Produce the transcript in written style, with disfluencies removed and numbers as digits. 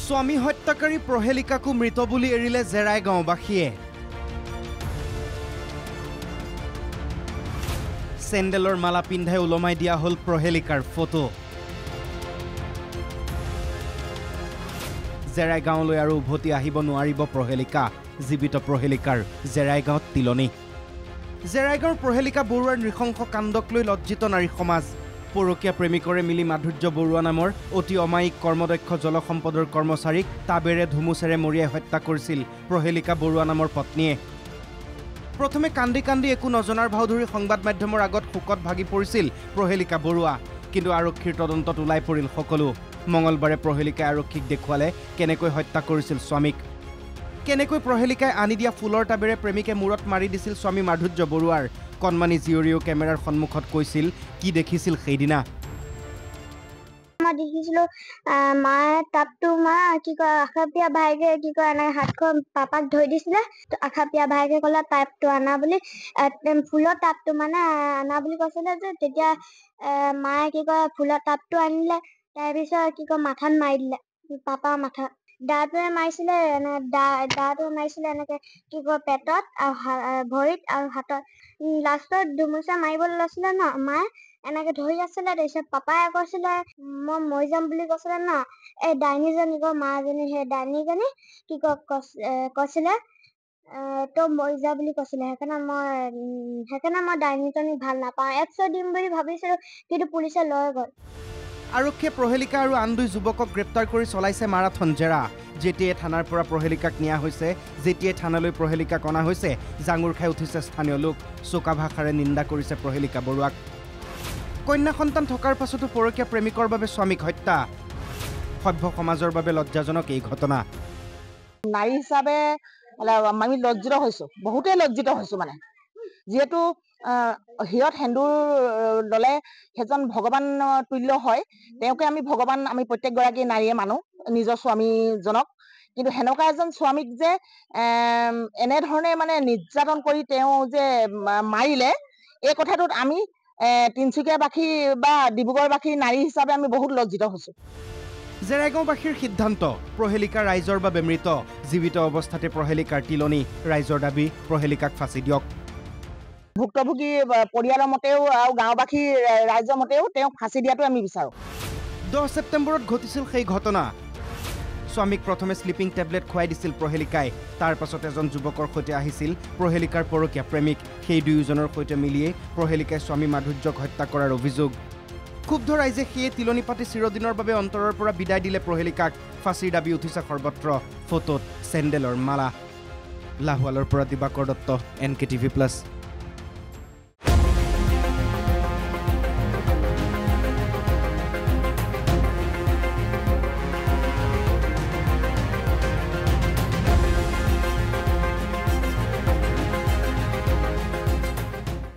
স্বামী হত্যাকাৰী প্ৰহেলিকাকো মৃত বুলি এৰিলে জেৰাই গাঁওবাসীয়ে চেণ্ডেলৰ মালা পিন্ধাই ওলমাই দিয়া হল প্ৰহেলিকাৰ ফটো জেৰাই গাঁৱলৈ আৰু উভতি আহিব নোৱাৰিব প্ৰহেলিকা জীৱিত প্ৰহেলিকাৰ জেৰাই গাঁৱত তিলনি জেৰাই গাঁৱৰ প্ৰহেলিকা বৰুৱাৰ নৃশংস কাণ্ডক লৈ লজ্জিত নাৰী সমাজ পৰকীয়া প্ৰেমিকৰে মিলি মাধুৰ্য বৰুৱা নামৰ অতি অমায়িক কৰ্মদক্ষ জলসম্পদৰ কৰ্মচাৰীক তাবেৰে ধুমুচেৰে মৰিয়াই হত্যা কৰিছিল প্ৰহেলিকা বৰুৱা নামৰ পত্নীয়ে প্ৰথমে কান্দি কান্দি একো নজনাৰ ভাও ধৰি সংবাদ মাধ্যমৰ আগত শোকত ভাগি পৰিছিল প্ৰহেলিকা বৰুৱা কিন্তু আৰক্ষীৰ তদন্তত ওলাই পৰিল সকলো মঙলবাৰে প্ৰহেলিকাই আৰক্ষীক দেখুৱালে কেনেকৈ হত্যা কৰিছিল স্বামীক কেনেকৈ প্ৰহেলিকাই আনি দিয়া ফুলৰ টাবেৰে প্ৰেমিকে মূৰত মাৰি দিছিল স্বামী মাধুৰ্য বৰুৱাৰ কণমানি জিয়ৰিও কেমেৰাৰ সন্মুখত কৈছিল কি দেখিছিল সেইদিনা মই দেখিছিলো মায়ে তাতটো মা কি কয় আখাপিয়া ভাইকে কি কয় এনে হাতখন পাপাক ধৰি দিছিলে আখাপিয়া ভাইকে ক'লে টাইপটো আনা বুলি ফুলৰ টাবটো মানে আনা বুলি কৈছিলে যে তেতিয়া মায়ে কি কয় ফুলৰ টাবটো আনিলে তাৰপিছত কি কয় মাথাত মাৰি দিলে পাপা মাথা দাঁতৰে মাৰিছিলে দাঁতৰে মাৰিছিলে এনেকে কি কয় পেটত আৰু ভৰিত আৰু হাতত লাষ্টত ধুমুচা মাৰিবলৈ লৈছিলে ন মায়ে এনেকে ধৰি আছিলে তাৰপিছত পাপাই কৈছিলে মই মৰি যাম বুলি কৈছিলে ন এই ডাইনীজনী মাজনী সেই ডাইনীজনী কি কৈছিলে তো মৰি যা বুলি কৈছিলে সেইকাৰণে মই ডাইনীজনী ভাল নাপাওঁ 100 দিম বুলি ভাবিছিলো কিন্তু পুলিচে লৈ গ'ল আৰক্ষীয়ে প্ৰহেলিকা আৰু আন দুই যুৱকক গ্ৰেপ্তাৰ কৰি চলাইছে মাৰাথন জেৰা যেতিয়াই থানাৰ পৰা প্ৰহেলিকাক নিয়া হৈছে যেতিয়াই থানালৈ প্ৰহেলিকাক অনা হৈছে জাঙুৰ খাই উঠিছে স্থানীয় লোক চোকা ভাষাৰে নিন্দা কৰিছে প্ৰহেলিকা বৰুৱাক কন্যা সন্তান থকাৰ পাছতো পৰকীয়া প্ৰেমিকৰ বাবে স্বামীক হত্যা সভ্য সমাজৰ বাবে লজ্জাজনক এই ঘটনা নাৰী হিচাপে আমি লজ্জিত হৈছো বহুতেই লজ্জিত হৈছো মানে যেহেতু হিৰত সেন্দুৰ দলে সেইজন ভগৱান তুল্য হয় তেওঁকে আমি ভগৱান আমি প্ৰত্যেকগৰাকী নাৰীয়ে মানো নিজৰ স্বামীজনক কিন্তু সেনেকুৱা এজন স্বামীক যে এনেধৰণে মানে নিৰ্যাতন কৰি তেওঁ যে মাৰিলে এই কথাটোত আমি তিনচুকীয়াবাসী বা ডিব্ৰুগড়বাসী নাৰী হিচাপে আমি বহুত লজ্জিত হৈছো জেৰাইগাঁওবাসীৰ সিদ্ধান্ত প্ৰহেলিকা ৰাইজৰ বাবে মৃত জীৱিত অৱস্থাতে প্ৰহেলিকাৰ তিলনি ৰাইজৰ দাবী প্ৰহেলিকাক ফাঁচি দিয়ক ভুক্তভোগী পৰিয়ালৰ মতেও আৰু গাঁওবাসী ৰাইজৰ মতেও তেওঁক ফাঁচি দিয়াটো আমি বিচাৰোঁ 10 ছেপ্টেম্বৰত ঘটিছিল সেই ঘটনা স্বামীক প্ৰথমে স্লিপিং টেবলেট খুৱাই দিছিল প্ৰহেলিকাই তাৰ পাছত এজন যুৱকৰ সৈতে আহিছিল প্ৰহেলিকাৰ পৰকীয়া প্ৰেমিক সেই দুয়োজনৰ সৈতে মিলিয়ে প্ৰহেলিকাই স্বামী মাধুৰ্যক হত্যা কৰাৰ অভিযোগ ক্ষুব্ধ ৰাইজে সেয়ে তিলনি পাতি চিৰদিনৰ বাবে অন্তৰৰ পৰা বিদায় দিলে প্ৰহেলিকাক ফাঁচিৰ দাবী উঠিছে সৰ্বত্ৰ ফটোত চেণ্ডেলৰ মালা লাহোৱালৰ পৰা দিবাকৰ দত্ত NKTV+